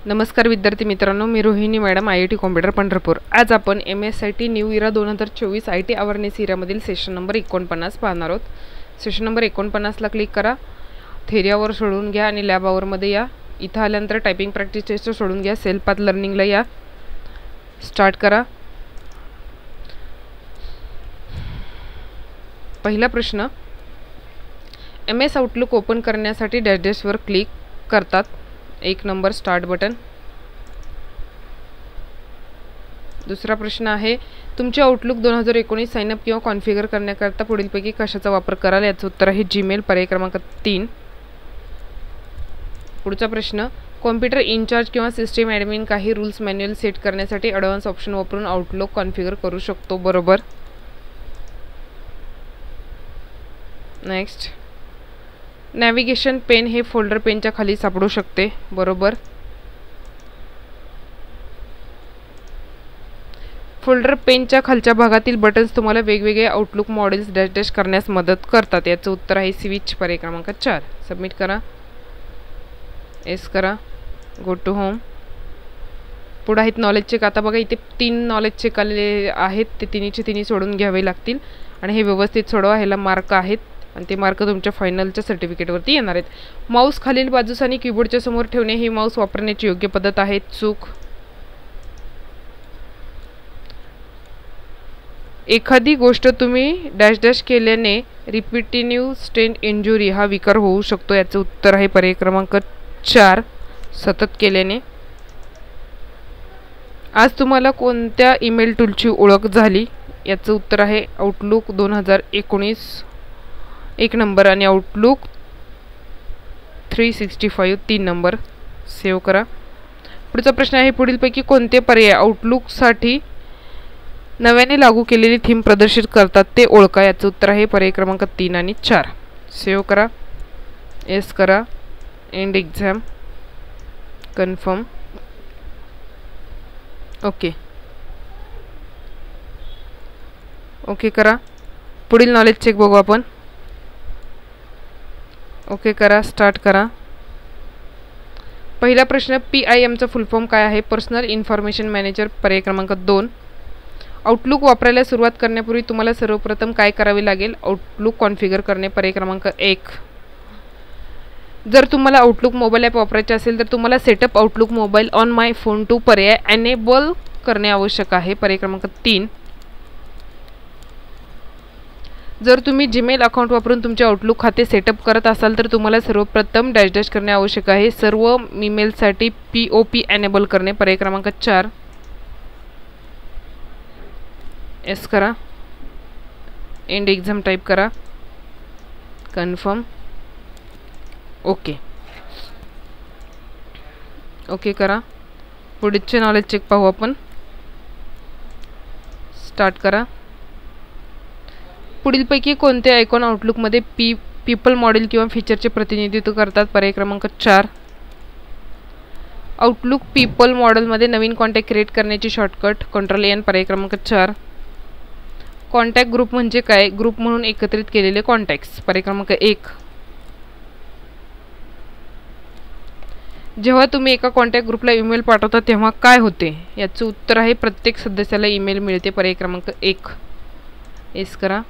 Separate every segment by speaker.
Speaker 1: नमस्कार विद्यार्थी मित्रांनो, मी Rohini madam, IIT computer Pandharpur. आज आपण MSIT new era 2024 IT awareness इरामधील सेशन नंबर 49 पाहणार आहोत। सेशन नंबर 49 ला क्लिक करा, थेरियावर सोडून घ्या आणि लॅब आवरमध्ये या। इथं आल्यानंतर टायपिंग प्रॅक्टिस टेस्ट सोडून घ्या, सेल्फ पाथ लर्निंगला या, स्टार्ट करा। पहिला प्रश्न, MS आउटलुक ओपन करण्यासाठी डॅश डॅशवर क्लिक करतात। 1 नंबर स्टार्ट बटन। दुसरा प्रश्न आहे, तुमचे आउटलुक 2019 साइन अप किंवा कॉन्फिगर करण्याकरता पुढीलपैकी कशाचा वापर कराल? याचं उत्तर आहे जीमेल, पर्याय क्रमांक 3। पुढचा प्रश्न, कॉम्प्युटर इनचार्ज किंवा सिस्टम ॲडमिन काही रूल्स मॅन्युअल सेट करण्यासाठी ॲडव्हान्स ऑप्शन वापरून आउटलुक कॉन्फिगर करू शकतो, बरोबर। नेक्स्ट, नॅव्हिगेशन पेन हे फोल्डर पेनच्या खाली सापडू शकते, बरोबर। फोल्डर पेनच्या खालच्या भागातील बटन्स तुम्हाला वेगवेगळे आउटलुक मॉडेल्स डॅश डॅश करण्यास मदत करतात। याचं उत्तर आहे स्विच, पर्याय क्रमांक 4। सबमिट करा, एस करा, गो टू होम। पुढे आहेत नॉलेज चेक। आता बघा, इथे 3 नॉलेज चेक आलेले आहेत, ते तिन्ही सोडून घ्यावे लागतील आणि हे व्यवस्थित सोडवा। ह्याला मार्क आहेत आणि ते मार्क तुमच्या फायनलच्या सर्टिफिकेटवरती येणार आहेत। माऊस खालील बाजूस आणि कीबोर्डच्या समोर ठेवणे ही माऊस वापरण्याची योग्य पद्धत आहे, चूक। एखादी गोष्ट तुम्ही डॅश डॅश केल्याने रिपिटेटिव्ह स्ट्रेन इंजुरी हा विकार होऊ शकतो। याचं उत्तर आहे पर्याय क्रमांक 4, सतत केल्याने। आज तुम्हाला कोणत्या ईमेल टूलची ओळख झाली? याचं उत्तर आहे आउटलुक 2019 1 नंबर आणि आउटलुक 365 3 नंबर। सेव्ह करा। पुढचा प्रश्न आहे, पुढीलपैकी कोणते पर्याय आउटलुकसाठी नव्याने लागू केलेली थीम प्रदर्शित करतात ते ओळखा? याचं उत्तर आहे पर्याय क्रमांक 3 आणि 4। सेव्ह करा, एस करा, and exam, confirm, okay okay करा। पुढील नॉलेज चेक बघू आपण। ओके करा, स्टार्ट करा। पहिला प्रश्न, PIM चा फुल फॉर्म काय आहे? पर्सनल इन्फॉर्मेशन मॅनेजर, पर्याय क्रमांक 2। आउटलुक वापरायला सुरुवात करण्यापूर्वी तुम्हाला सर्वप्रथम काय करावे लागेल? आउटलुक कॉन्फिगर करणे, पर्याय क्रमांक 1। जर तुम्हाला आउटलुक मोबाईल ॲप वापरायचे असेल तर तुम्हाला setup Outlook mobile on my phone too पर्याय एनेबल करणे आवश्यक आहे, पर्याय क्रमांक 3। जर तुम्ही जीमेल अकाउंट वापरून तुमचे आउटलुक खाते सेटअप करत असाल तर तुम्हाला सर्वप्रथम डॅश डॅश करणे आवश्यक आहे। सर्व ईमेलसाठी POP एनेबल करणे, पर्याय क्रमांक 4। एस करा, एंड एक्झाम टाईप करा, कन्फर्म, ओके ओके करा। पुढचे नॉलेज चेक पाहू आपण। स्टार्ट करा। पुढीलपैकी कोणते आयकॉन आउटलुकमध्ये पीपल मॉडेल किंवा फीचरचे प्रतिनिधित्व करतात? पर्याय क्रमांक 4। आउटलुक पीपल मॉडेलमध्ये नवीन कॉन्टॅक्ट क्रिएट करण्याची शॉर्टकट Ctrl+N, पर्याय क्रमांक 4। कॉन्टॅक्ट ग्रुप म्हणजे काय? ग्रुप म्हणून एकत्रित केलेले कॉन्टॅक्ट्स, पर्याय क्रमांक 1। जेव्हा तुम्ही एका कॉन्टॅक्ट ग्रुपला ईमेल पाठवता तेव्हा काय होते? याचं उत्तर आहे प्रत्येक सदस्याला ईमेल मिळते, पर्याय क्रमांक 1। एस करा,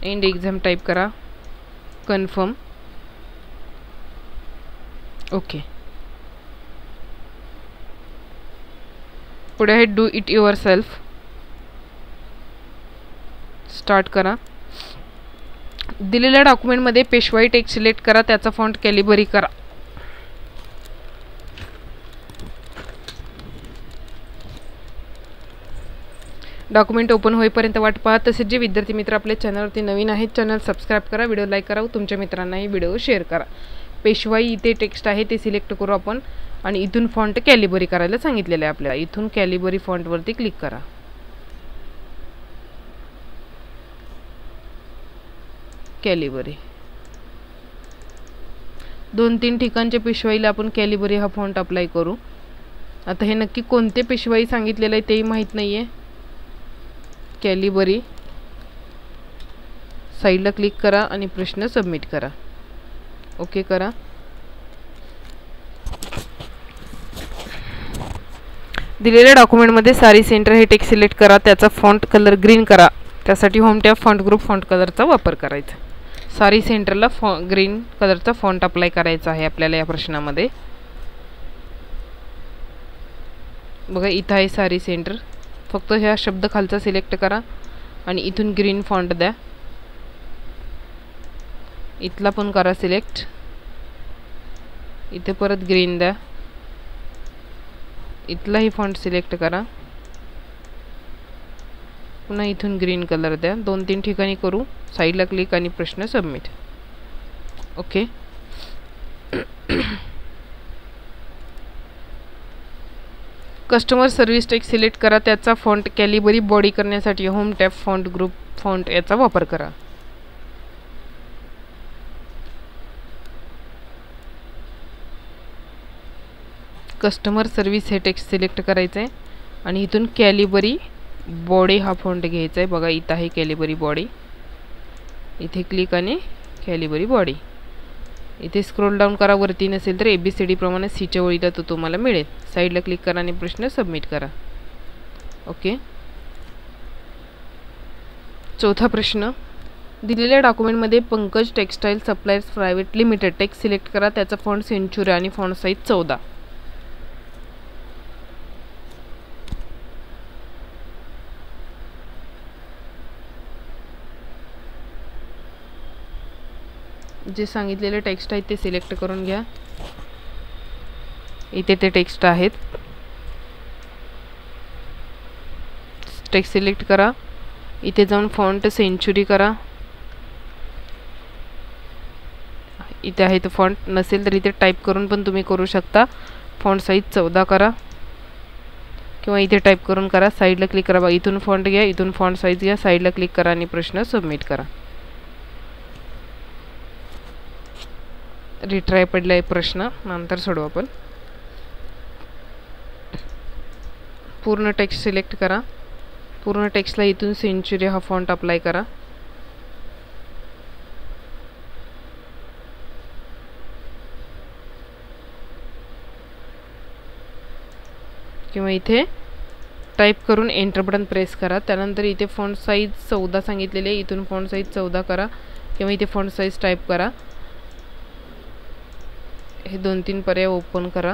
Speaker 1: एंड एक्झाम टाईप करा, कन्फर्म, ओके। पुढे आहे do it your self. Start करा। दिलेल्या डॉक्युमेंटमध्ये पेशवाई टेक्स्ट सिलेक्ट करा, त्याचा फॉन्ट कॅलिबरी करा। डॉक्युमेंट ओपन होईपर्यंत वाट पहा। तसेच जे विद्यार्थी मित्र आपल्या चॅनलवरती नवीन आहेत, चॅनल सबस्क्राईब करा, व्हिडिओ लाईक करा, तुमच्या मित्रांनाही व्हिडिओ शेअर करा। पेशवाई इथे टेक्स्ट आहे ते सिलेक्ट करू आपण आणि इथून फॉन्ट कॅलिबरी करायला सांगितलेलं आहे आपल्याला। इथून कॅलिबरी फॉन्टवरती क्लिक करा, कॅलिबरी। 2-3 ठिकाणच्या पेशवाईला आपण कॅलिबरी हा फॉन्ट अप्लाय करू। आता हे नक्की कोणते पेशवाई सांगितलेलं आहे तेही माहीत नाही आहे। कॅलिबरी साईडला क्लिक करा आणि प्रश्न सबमिट करा, ओके करा। दिलेल्या डॉक्युमेंटमध्ये सारी सेंटर हे टेक्स्ट सिलेक्ट करा, त्याचा फॉन्ट कलर ग्रीन करा. त्यासाठी home tab font group font कलरचा वापर करायचा. सारी सेंटरला ग्रीन कलरचा फॉन्ट अप्लाय करायचा आहे आपल्याला या प्रश्नामध्ये. बघा इथं आहे सारी सेंटर. फक्त ह्या शब्द खालचा सिलेक्ट करा आणि इथून ग्रीन फॉन्ट द्या. इथला पण करा सिलेक्ट. इथे परत ग्रीन द्या. इथलाही फॉन्ट सिलेक्ट करा. पुन्हा इथून ग्रीन कलर द्या. 2-3 ठिकाणी करू. साईडला क्लिक आणि प्रश्न submit. Okay. Customer service text select करा, त्याचा फॉन्ट कॅलिबरी बॉडी करण्यासाठी home tab font group font याचा वापर करा. कस्टमर सर्व्हिस हे टेक्स्ट सिलेक्ट करायचं आहे आणि इथून कॅलिबरी बॉडी हा फॉन्ट घ्यायचा आहे. बघा इथं आहे कॅलिबरी बॉडी. इथे क्लिक आणि कॅलिबरी बॉडी. इथे स्क्रोल डाऊन करा. वरती नसेल तर ABCD प्रमाणे सीच्या ओळीला तो तुम्हाला मिळेल. साईडला क्लिक करा आणि प्रश्न सबमिट करा. ओके. चौथा प्रश्न. दिलेल्या डॉक्युमेंटमध्ये Pankaj textile suppliers private limited text select करा, त्याचा फॉन्ट सेंचुरी आणि फॉन्ट साईज 14. जे सांगितलेले टेक्स्ट आहेत ते सिलेक्ट करून घ्या. इथे ते टेक्स्ट आहेत. टेक्स्ट सिलेक्ट करा. इथे जाऊन फॉन्ट सेंचुरी करा. इथे आहे तो फॉन्ट. नसेल तर इथे टाईप करून पण तुम्ही करू शकता. फॉन्ट साईज 14 करा किंवा इथे टाईप करून करा. साईडला क्लिक करा. बघा इथून फॉन्ट घ्या, इथून फॉन्ट साईज घ्या. साईडला क्लिक करा आणि प्रश्न सबमिट करा. रिट्राय पडलाय प्रश्न, नंतर सोडवू आपण. पूर्ण टेक्स्ट सिलेक्ट करा. पूर्ण टेक्स्टला इथून सेंचुरी हा फॉन्ट अप्लाय करा. किंवा इथे टाईप करून एंटर बटन प्रेस करा. त्यानंतर इथे फॉन्ट साईज 14 सांगितलेले आहे. इथून फॉन्ट साईज 14 करा किंवा इथे फॉन्ट साईज टाईप करा. हे 2-3 पर्याय ओपन करा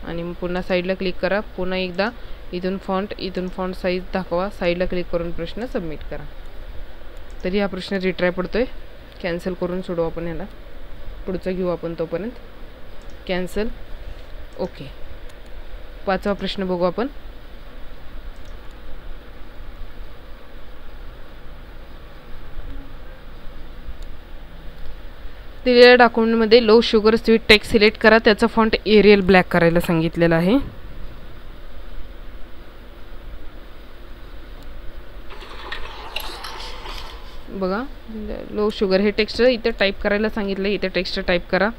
Speaker 1: आणि पुन्हा साईडला क्लिक करा. पुन्हा एकदा इथून फॉन्ट साईज दाखवा. साईडला क्लिक करून प्रश्न सबमिट करा. तरी हा प्रश्न रिट्राय पडतोय. कॅन्सल करून सोडू आपण ह्याला. पुढचा घेऊ आपण तोपर्यंत. कॅन्सल. ओके. 5वा प्रश्न बघू आपण. दिलेल्या डॉक्युमेंटमध्ये low sugar sweet text select करा, त्याचा फॉन्ट एरियल ब्लॅक करायला सांगितलेला आहे. बघा लो शुगर हे टेक्स्ट इथे टाईप करायला सांगितलं. इथे टेक्स्ट टाईप करा.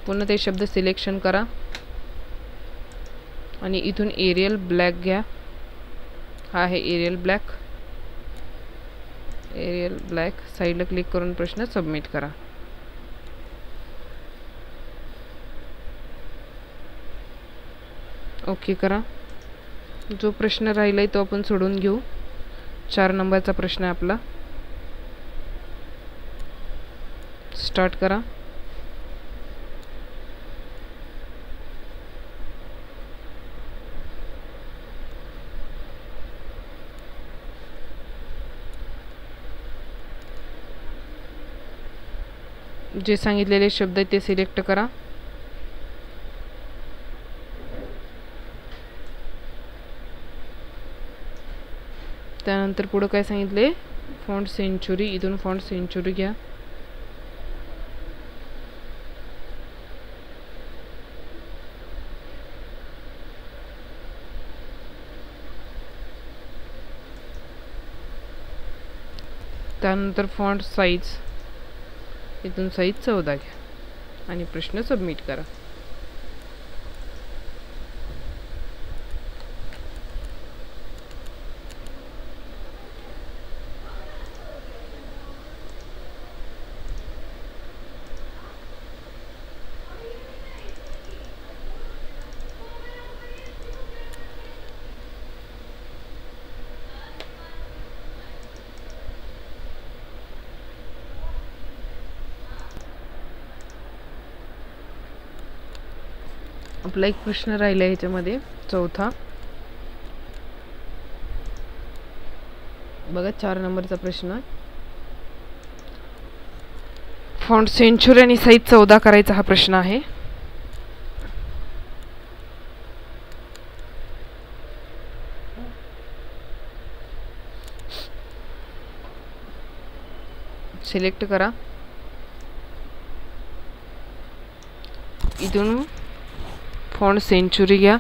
Speaker 1: पुन्हा ते शब्द सिलेक्शन करा आणि इथून एरियल ब्लॅक घ्या. हा आहे एरियल ब्लॅक. Arial black. साईडला क्लिक करून प्रश्न सबमिट करा. ओके करा. जो प्रश्न राहिलाय तो आपण सोडून घेऊ. 4 नंबरचा प्रश्न आहे आपला. स्टार्ट करा. जे सांगितलेले शब्द आहेत ते सिलेक्ट करा. त्यानंतर पुढे काय सांगितले, फॉन्ट सेंचुरी. इथून फॉन्ट सेंचुरी घ्या. त्यानंतर फॉन्ट साईज. इथून साईज 14 घ्या आणि प्रश्न सबमिट करा. आपला एक प्रश्न राहिला आहे ह्याच्यामध्ये, चौथा बघा, 4 नंबरचा प्रश्न. फॉन्ट सेंचुरी आणि साईज 14 करायचा हा प्रश्न आहे. सिलेक्ट करा. इथून फॉन्ट सेंचुरी घ्या.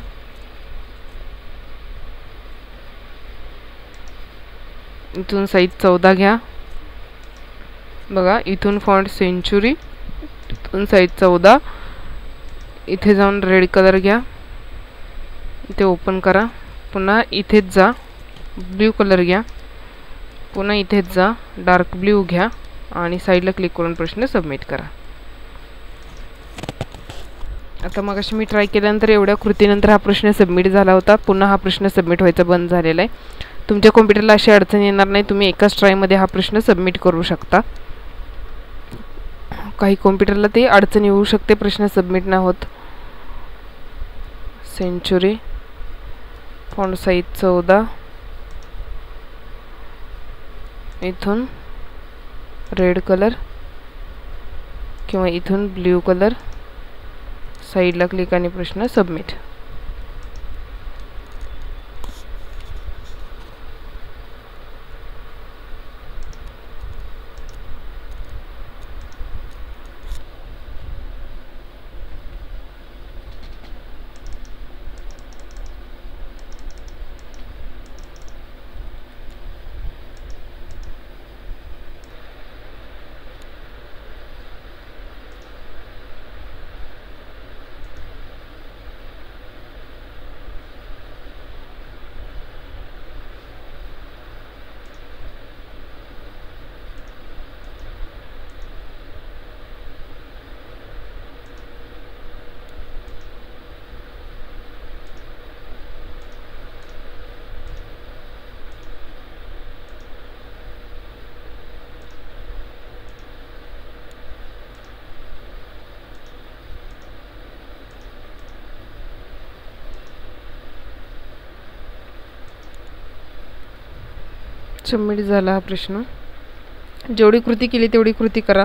Speaker 1: इथून साईज 14 घ्या. बघा, इथून फॉन्ट सेंचुरी, इथून साईज 14. इथे जाऊन रेड कलर घ्या. इथे ओपन करा. पुन्हा इथेच जा, ब्ल्यू कलर घ्या. पुन्हा इथेच जा, डार्क ब्ल्यू घ्या आणि साईडला क्लिक करून प्रश्न सबमिट करा. आता मगाशी मी ट्राय केल्यानंतर एवढ्या कृतीनंतर हा प्रश्न सबमिट झाला होता. पुन्हा हा प्रश्न सबमिट व्हायचा बंद झालेला आहे. तुमच्या कॉम्प्युटरला अशी अडचण येणार नाही. तुम्ही एकाच ट्रायमध्ये हा प्रश्न सबमिट करू शकता. काही कॉम्प्युटरला ते अडचण येऊ शकते, प्रश्न सबमिट नाही होत. सेंचुरी, फॉन्ट साईज 14, इथून रेड कलर किंवा इथून ब्ल्यू कलर, साईडला क्लिक आणि प्रश्न सबमिट. सबमिट झाला हा प्रश्न. जेवढी कृती केली तेवढी कृती करा.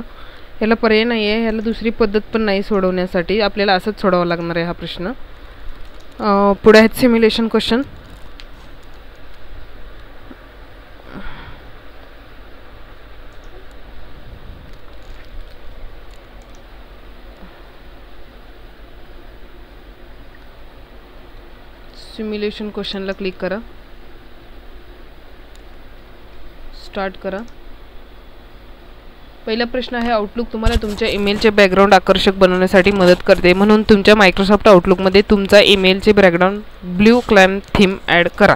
Speaker 1: याला पर्याय नाही आहे, याला दुसरी पद्धत पण नाही सोडवण्यासाठी. आपल्याला असंच सोडवावा लागणार आहे हा प्रश्न. पुढे आहेत सिम्युलेशन क्वेश्चन. सिम्युलेशन क्वेश्चनला क्लिक करा. स्टार्ट करा. पहिला प्रश्न आहे, आउटलुक तुम्हाला तुमच्या ईमेलचे बॅकग्राऊंड आकर्षक बनवण्यासाठी मदत करते, म्हणून तुमच्या मायक्रोसॉफ्ट आउटलुकमध्ये तुमचा ईमेलचे background blue calm theme add करा.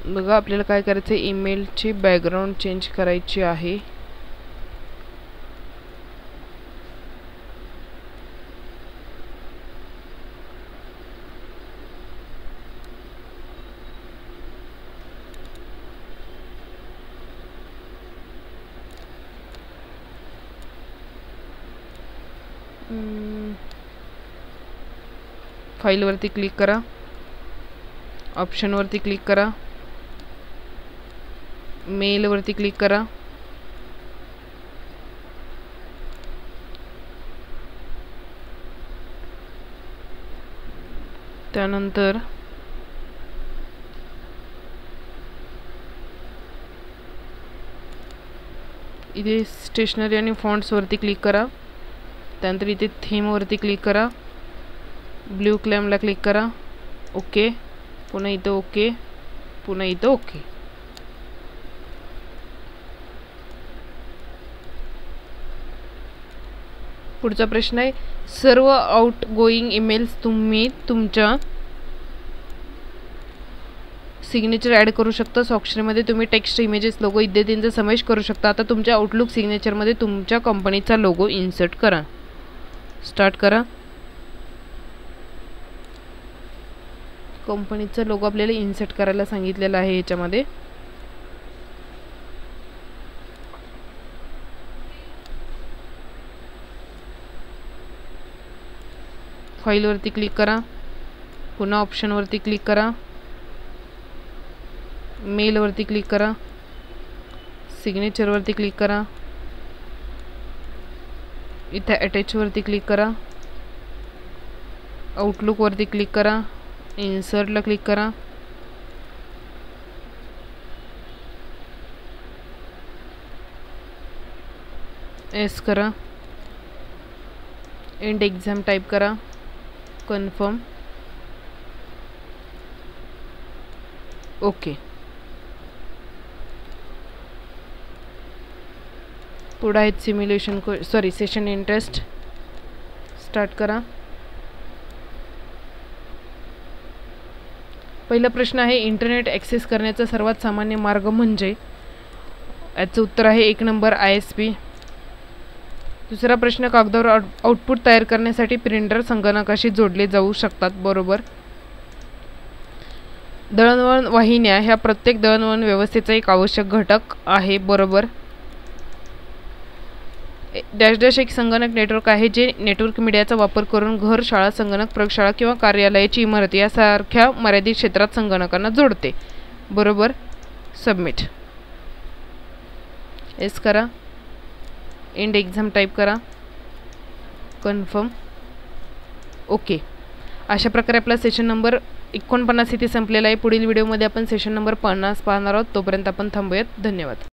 Speaker 1: बघा, आपल्याला काय करायचं आहे, ईमेलची बॅकग्राऊंड चेंज करायची आहे. फाईलवरती क्लिक करा. ऑप्शनवरती क्लिक करा. मेलवरती क्लिक करा. त्यानंतर इथे स्टेशनरी आणि फॉन्ट्सवरती क्लिक करा. त्यानंतर इथे थीमवरती क्लिक करा. ब्ल्यू क्लॅमला क्लिक करा. ओके. पुन्हा इथं ओके. पुन्हा इथं ओके. पुढचा प्रश्न आहे, सर्व आउट गोईंग ईमेल्स तुम्ही तुमच्या सिग्नेचर ॲड करू शकता. स्वाक्षरीमध्ये तुम्ही टेक्स्ट, इमेजेस, लोगो इत्यादींचा समावेश करू शकता. आता तुमच्या आउटलुक सिग्नेचरमध्ये तुमच्या कंपनीचा लोगो इन्सर्ट करा. स्टार्ट करा. कंपनीचा लोगो आपल्याला इन्सर्ट करायला सांगितलेला आहे याच्यामध्ये. फाईलवरती क्लिक करा, पुन्हा ऑप्शनवरती क्लिक करा, मेलवरती क्लिक करा, सिग्नेचरवरती क्लिक करा, इथे अटॅचवरती क्लिक करा, आउटलुकवरती क्लिक करा, इन्सर्टला क्लिक करा, एस करा, एंड एक्झाम टाईप करा, कन्फर्म, ओके. पुढे आहेत सिम्युलेशन सेशन इंटरेस्ट. स्टार्ट करा. पहिला प्रश्न आहे इंटरनेट ॲक्सेस करण्याचा सर्वात सामान्य मार्ग म्हणजे. याचं उत्तर आहे 1 नंबर ISP. दुसरा प्रश्न कागदावर आउटपुट तयार करण्यासाठी प्रिंटर संगणकाशी जोडले जाऊ शकतात. बरोबर. दळणवळण वाहिन्या ह्या प्रत्येक दळणवळण व्यवस्थेचा एक आवश्यक घटक आहे. बरोबर. डॅश एक संगणक नेटवर्क आहे जे नेटवर्क मीडियाचा वापर करून घर, शाळा, संगणक प्रयोगशाळा किंवा कार्यालयाची इमारत यासारख्या मर्यादित क्षेत्रात संगणकांना जोडते. बरोबर. सबमिट. एस करा, एंड एक्झाम टाईप करा, कन्फर्म, ओके. अशा प्रकारे आपला सेशन नंबर 49 इथे संपलेला आहे. पुढील व्हिडिओमध्ये आपण सेशन नंबर 50 पाहणार आहोत. तोपर्यंत आपण थांबूयात. धन्यवाद.